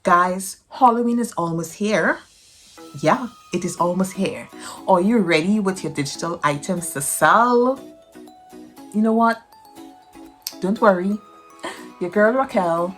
Guys, Halloween is almost here. Yeah, it is almost here. Are you ready with your digital items to sell? You know what? Don't worry. Your girl Raquel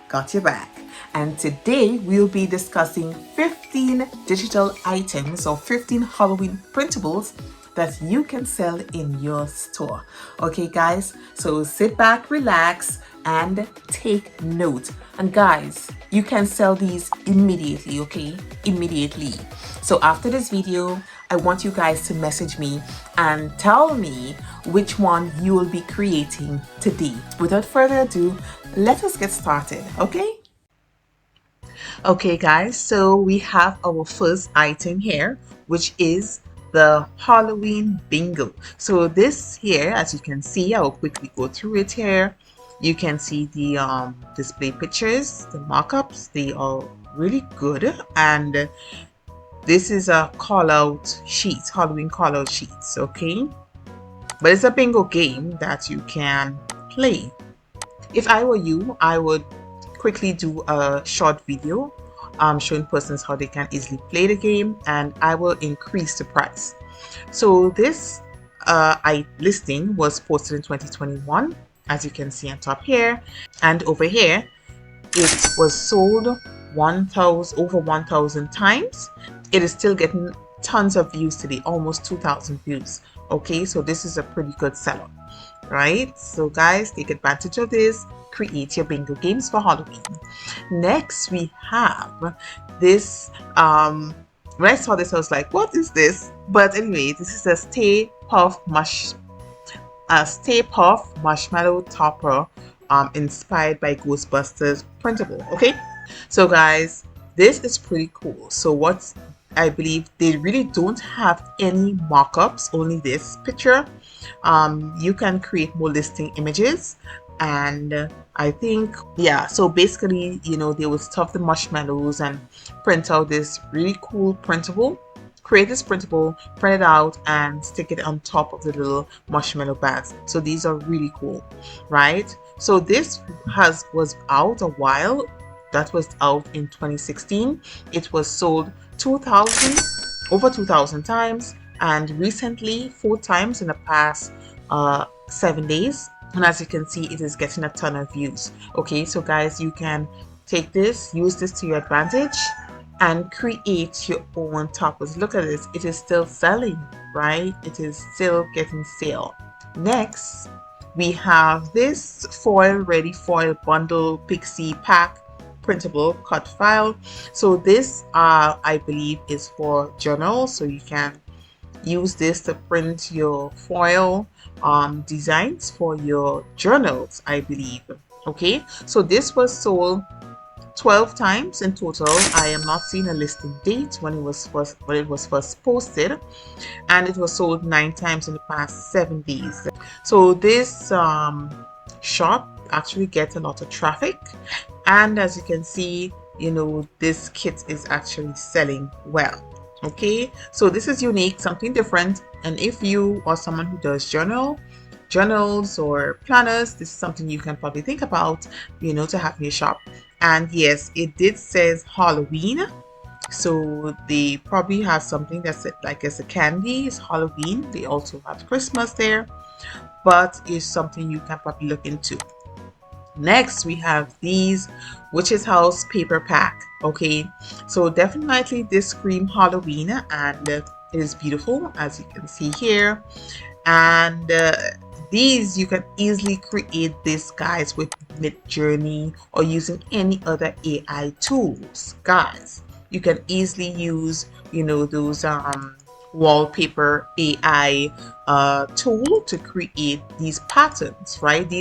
got your back. And today we'll be discussing 15 digital items or 15 Halloween printables that you can sell in your store. Okay, guys, so sit back, relax, and take note. And guys, you can sell these immediately, okay? Immediately. So after this video, I want you guys to message me and tell me which one you will be creating today. Without further ado, let us get started, okay? Okay guys, so we have our first item here, which is the Halloween bingo. So this here, as you can see, I will quickly go through it here. You can see the display pictures, the mock-ups. They are really good, and this is a call-out sheet, Halloween call-out sheets, okay? But it's a bingo game that you can play. If I were you, I would quickly do a short video showing persons how they can easily play the game, and I will increase the price. So this listing was posted in 2021, as you can see on top here, and over here it was sold over 1,000 times. It is still getting tons of views today, almost 2,000 views. Okay, so this is a pretty good seller, right? So guys, take advantage of this. Create your bingo games for Halloween. Next, we have this. When I saw this, I was like, "What is this?" But anyway, this is a Stay Puft marshmallow topper, inspired by Ghostbusters printable. Okay, so guys, this is pretty cool. So what I believe they really don't have any mock-ups, only this picture. You can create more listing images, and I think, yeah, so basically, you know, they would stuff the marshmallows and print out this really cool printable. Create this printable, print it out, and stick it on top of the little marshmallow bags. So these are really cool, right? So this was out a while. That was out in 2016. It was sold over 2,000 times, and recently 4 times in the past 7 days. And as you can see, it is getting a ton of views. Okay, so guys, you can take this, use this to your advantage, and create your own toppers. Look at this, it is still selling, right? It is still getting sale. Next, we have this ready foil bundle pixie pack printable cut file. So this I believe is for journals, so you can use this to print your foil designs for your journals, I believe. Okay, so this was sold 12 times in total. I am not seeing a listing date when it was first posted, and it was sold 9 times in the past 7 days. So this shop actually gets a lot of traffic, and as you can see, you know, this kit is actually selling well. Okay, so this is unique, something different, and if you are someone who does journals or planners, this is something you can probably think about, you know, to have in your shop. And yes, it did says Halloween, so they probably have something that's like as a candy is Halloween. They also have Christmas there, but it's something you can probably look into. Next, we have these Witch's House paper pack. Okay, so definitely this scream Halloween, and it is beautiful, as you can see here. And these you can easily create this, guys, with Midjourney or using any other AI tools. Guys, you can easily use, you know, those wallpaper AI tool to create these patterns, right?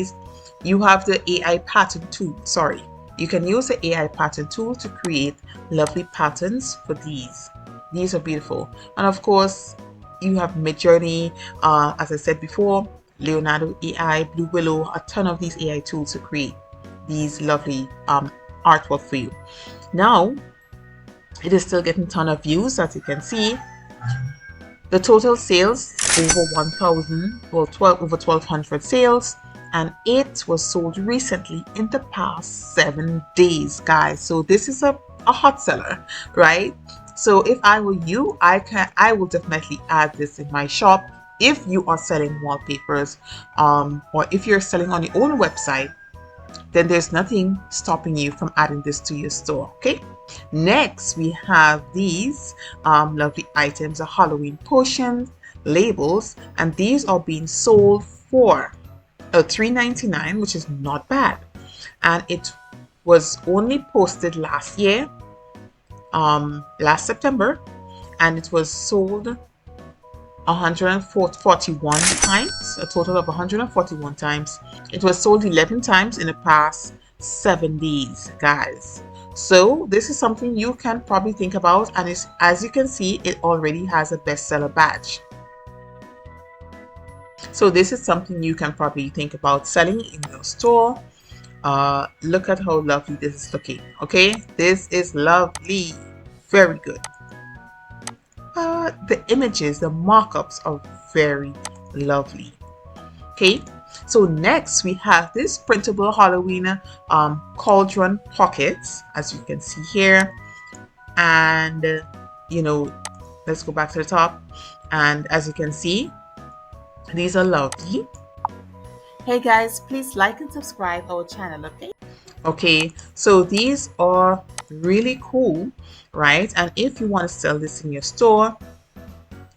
You have the AI pattern tool. Sorry, you can use the AI pattern tool to create lovely patterns for these. These are beautiful, and of course, you have Midjourney, as I said before, Leonardo AI, Blue Willow, a ton of these AI tools to create these lovely artwork for you. Now, it is still getting a ton of views, as you can see. The total sales over 1,000, well, over 1,200 sales. and it was sold recently in the past 7 days, guys. So this is a hot seller, right? So if I were you, I will definitely add this in my shop. If you are selling wallpapers, or if you're selling on your own website, then there's nothing stopping you from adding this to your store. Okay, next we have these lovely items, a Halloween potion labels, and these are being sold for $3.99, which is not bad, and it was only posted last year, last September, and it was sold 141 times, a total of 141 times. It was sold 11 times in the past 7 days, guys. So this is something you can probably think about, and it's, as you can see, it already has a bestseller badge. So this is something you can probably think about selling in your store. Look at how lovely this is looking. Okay, this is lovely, very good. The images, the markups are very lovely. Okay, so next we have this printable Halloween cauldron pockets, as you can see here, and you know, let's go back to the top, and as you can see, these are lovely. Hey guys, please like and subscribe our channel, okay? Okay, so these are really cool, right? And if you want to sell this in your store,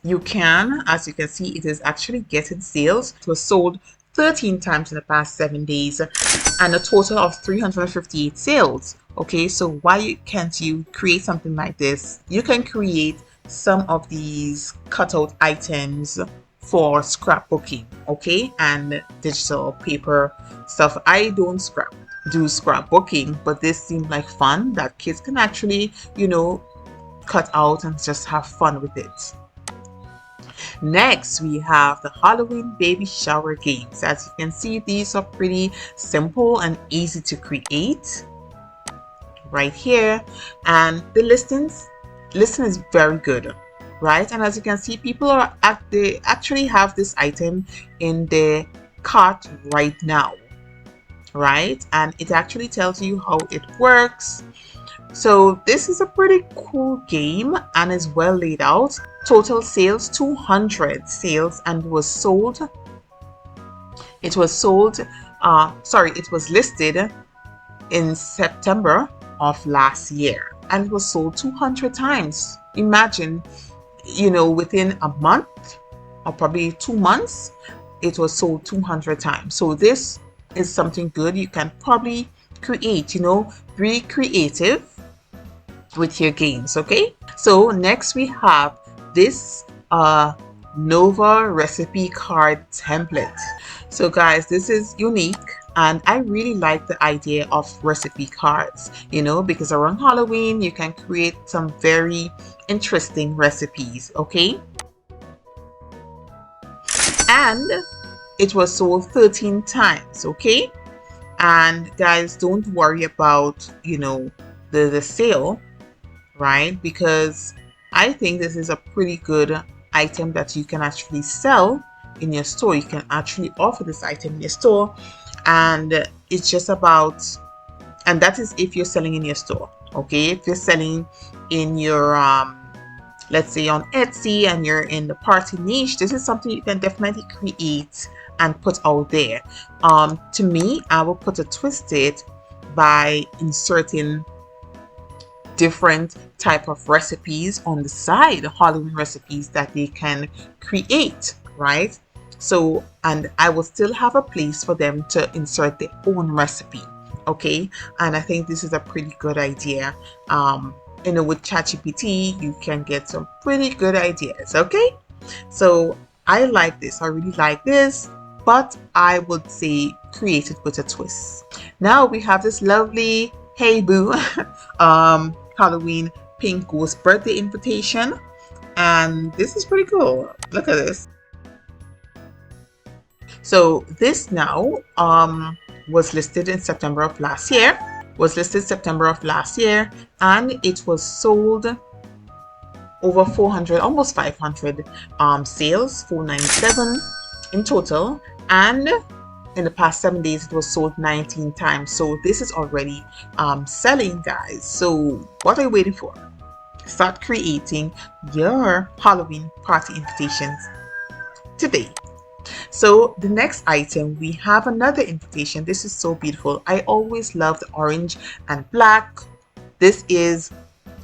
you can. As you can see, it is actually getting sales. It was sold 13 times in the past 7 days and a total of 358 sales. Okay, so why can't you create something like this? You can create some of these cutout items for scrapbooking, okay, and digital paper stuff. I don't do scrapbooking, but this seemed like fun that kids can actually, you know, cut out and just have fun with it. Next, we have the Halloween baby shower games. As you can see, these are pretty simple and easy to create right here, and the listing is very good, right? And as you can see, people are they actually have this item in their cart right now, right? And it actually tells you how it works. So this is a pretty cool game and is well laid out. Total sales 200 sales, and it was listed in September of last year, and it was sold 200 times. Imagine, you know, within a month or probably 2 months, it was sold 200 times. So this is something good you can probably create, you know, be creative with your games. Okay, so next we have this Nova recipe card template. So guys, this is unique, and I really like the idea of recipe cards, you know, because around Halloween you can create some very interesting recipes. Okay, and it was sold 13 times. Okay, and guys, don't worry about, you know, the sale, right? Because I think this is a pretty good item that you can actually sell in your store. You can actually offer this item in your store, and it's just about, and that is if you're selling in your store. Okay, if you're selling in your let's say on Etsy and you're in the party niche, this is something you can definitely create and put out there. To me, I will put a twist to it by inserting different type of recipes on the side, Halloween recipes that they can create, right? So, and I will still have a place for them to insert their own recipe. Okay, and I think this is a pretty good idea. You know, with ChatGPT you can get some pretty good ideas. Okay, so I like this, I really like this, but I would say create it with a twist. Now we have this lovely Hey Boo Halloween pink ghost birthday invitation, and this is pretty cool. Look at this. So this now was listed in September of last year. And it was sold over 400, almost 500 sales, 497 in total, and in the past 7 days it was sold 19 times. So this is already selling, guys. So what are you waiting for? Start creating your Halloween party invitations today. So the next item, we have another invitation. This is so beautiful. I always loved orange and black. This is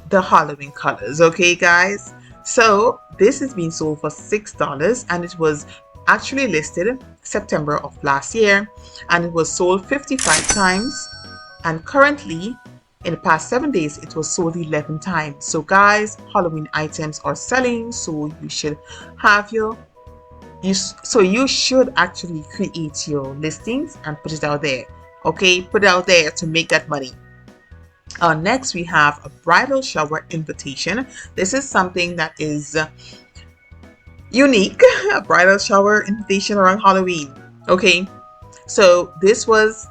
the Halloween colors, okay guys? So this is being sold for $6 and it was actually listed September of last year, and it was sold 55 times, and currently in the past 7 days it was sold 11 times. So guys, Halloween items are selling, so you should have your you should actually create your listings and put it out there. Okay, put it out there to make that money. Next we have a bridal shower invitation. This is something that is unique. A bridal shower invitation around Halloween. Okay, so this was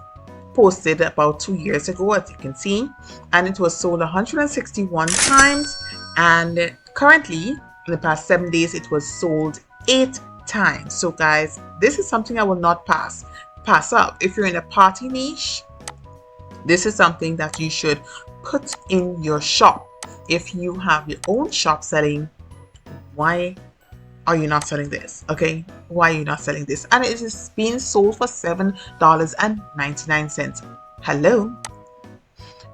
posted about 2 years ago, as you can see, and it was sold 161 times, and currently in the past 7 days it was sold 8 times. So guys, this is something I will not pass up. If you're in a party niche, this is something that you should put in your shop. If you have your own shop selling, why are you not selling this? Okay, why are you not selling this? And it is being sold for $7.99. Hello.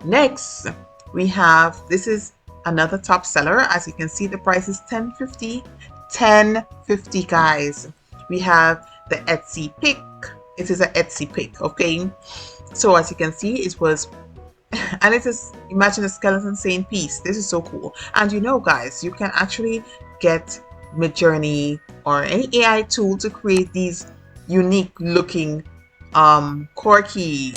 Next we have, this is another top seller. As you can see, the price is $10.50. $10.50, guys. We have the Etsy pick. It is an Etsy pick. Okay, so as you can see, it was and it is, imagine a skeleton saying peace. This is so cool. And you know guys, you can actually get Midjourney or any AI tool to create these unique looking quirky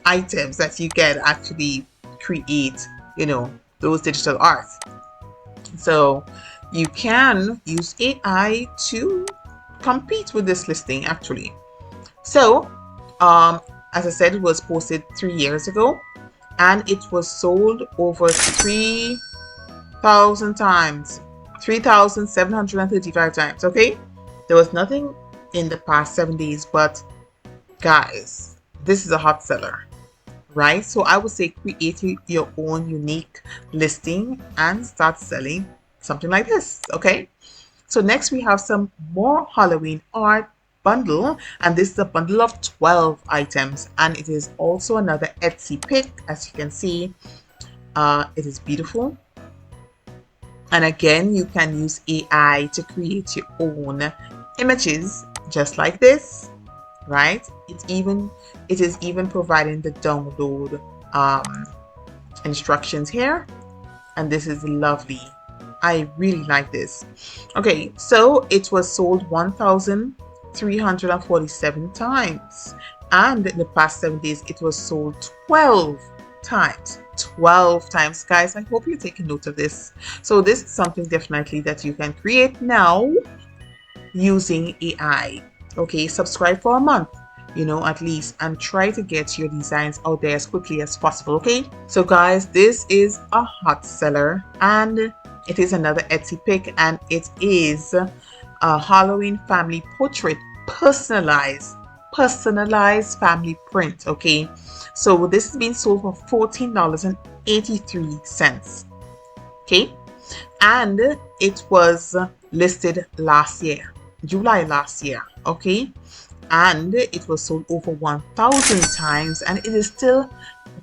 items that you can actually create, you know, those digital art. So you can use AI to compete with this listing actually. So as I said, it was posted 3 years ago and it was sold over 3,000 times, 3,735 times. Okay, there was nothing in the past 7 days, but guys, this is a hot seller, right? So I would say create your own unique listing and start selling something like this. Okay, so next we have some more Halloween art bundle, and this is a bundle of 12 items, and it is also another Etsy pick. As you can see, it is beautiful, and again you can use AI to create your own images just like this, right? It is even providing the download instructions here, and this is lovely. I really like this. Okay, so it was sold 1,347 times, and in the past 7 days it was sold 12 times. 12 times, guys. I hope you're taking note of this. So this is something definitely that you can create now using AI. Okay, subscribe for a month, you know, at least, and try to get your designs out there as quickly as possible. Okay, so guys, this is a hot seller, and it is another Etsy pick, and it is a Halloween family portrait, personalized family print. Okay, so this is being sold for $14.83. okay, and it was listed last year, July last year. Okay, and it was sold over 1,000 times, and it is still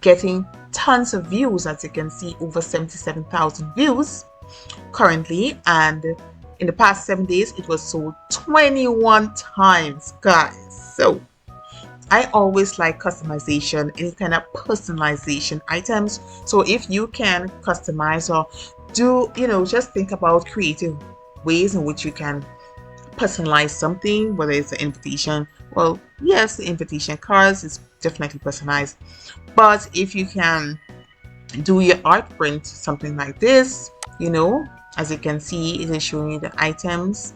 getting tons of views. As you can see, over 77,000 views currently, and in the past 7 days it was sold 21 times, guys. So I always like customization, any kind of personalization items. So if you can customize or do, you know, just think about creative ways in which you can personalize something, whether it's an invitation. Well, yes, the invitation cards is definitely personalized, but if you can do your art print, something like this, you know, as you can see, it is showing you the items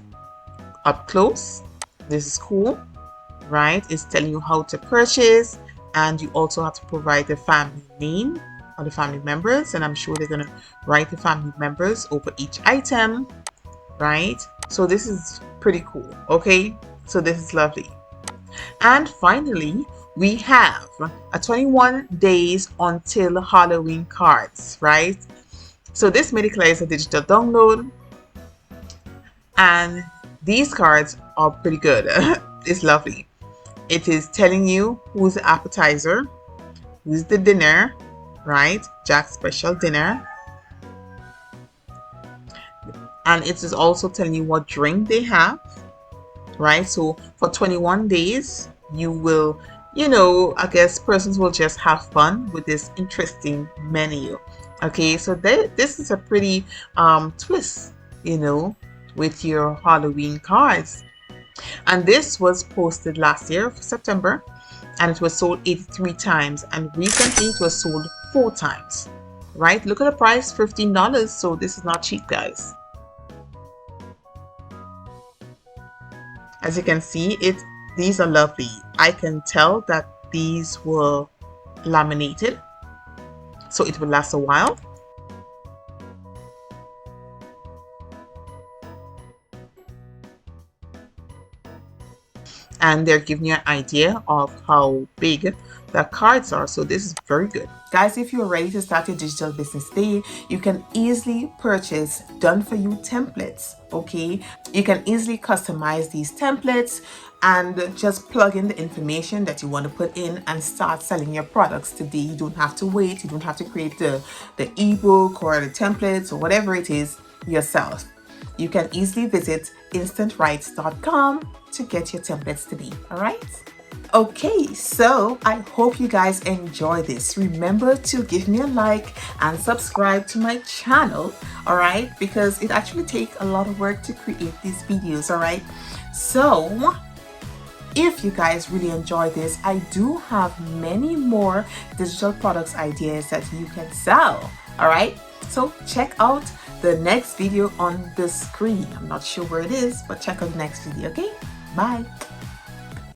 up close. This is cool, right? It's telling you how to purchase, and you also have to provide the family name or the family members, and I'm sure they're gonna write the family members over each item, right? So this is pretty cool. Okay, so this is lovely. And finally, we have a 21 days until Halloween cards, right? So this medically is a digital download, and these cards are pretty good. It's lovely. It is telling you who's the appetizer, who's the dinner, right? Jack's special dinner. And it is also telling you what drink they have, right? So for 21 days, you will, I guess persons will just have fun with this interesting menu. Okay, so this is a pretty twist, with your Halloween cards. And this was posted last year for September, and it was sold 83 times, and recently it was sold 4 times. Right? Look at the price, $15. So this is not cheap, guys. As you can see, these are lovely. I can tell that these were laminated, so it will last a while. And they're giving you an idea of how big the cards are, so this is very good. Guys, if you're ready to start your digital business today, you can easily purchase done for you templates. Okay, you can easily customize these templates and just plug in the information that you want to put in and start selling your products today. You don't have to wait, you don't have to create the ebook or the templates or whatever it is yourself. You can easily visit instantrights.com to get your templates today. All right. Okay, so I hope you guys enjoy this. Remember to give me a like and subscribe to my channel, all right, because it actually takes a lot of work to create these videos. All right, so if you guys really enjoy this, I do have many more digital products ideas that you can sell. All right, so check out the next video on the screen. I'm not sure where it is, but check out the next video. Okay, bye.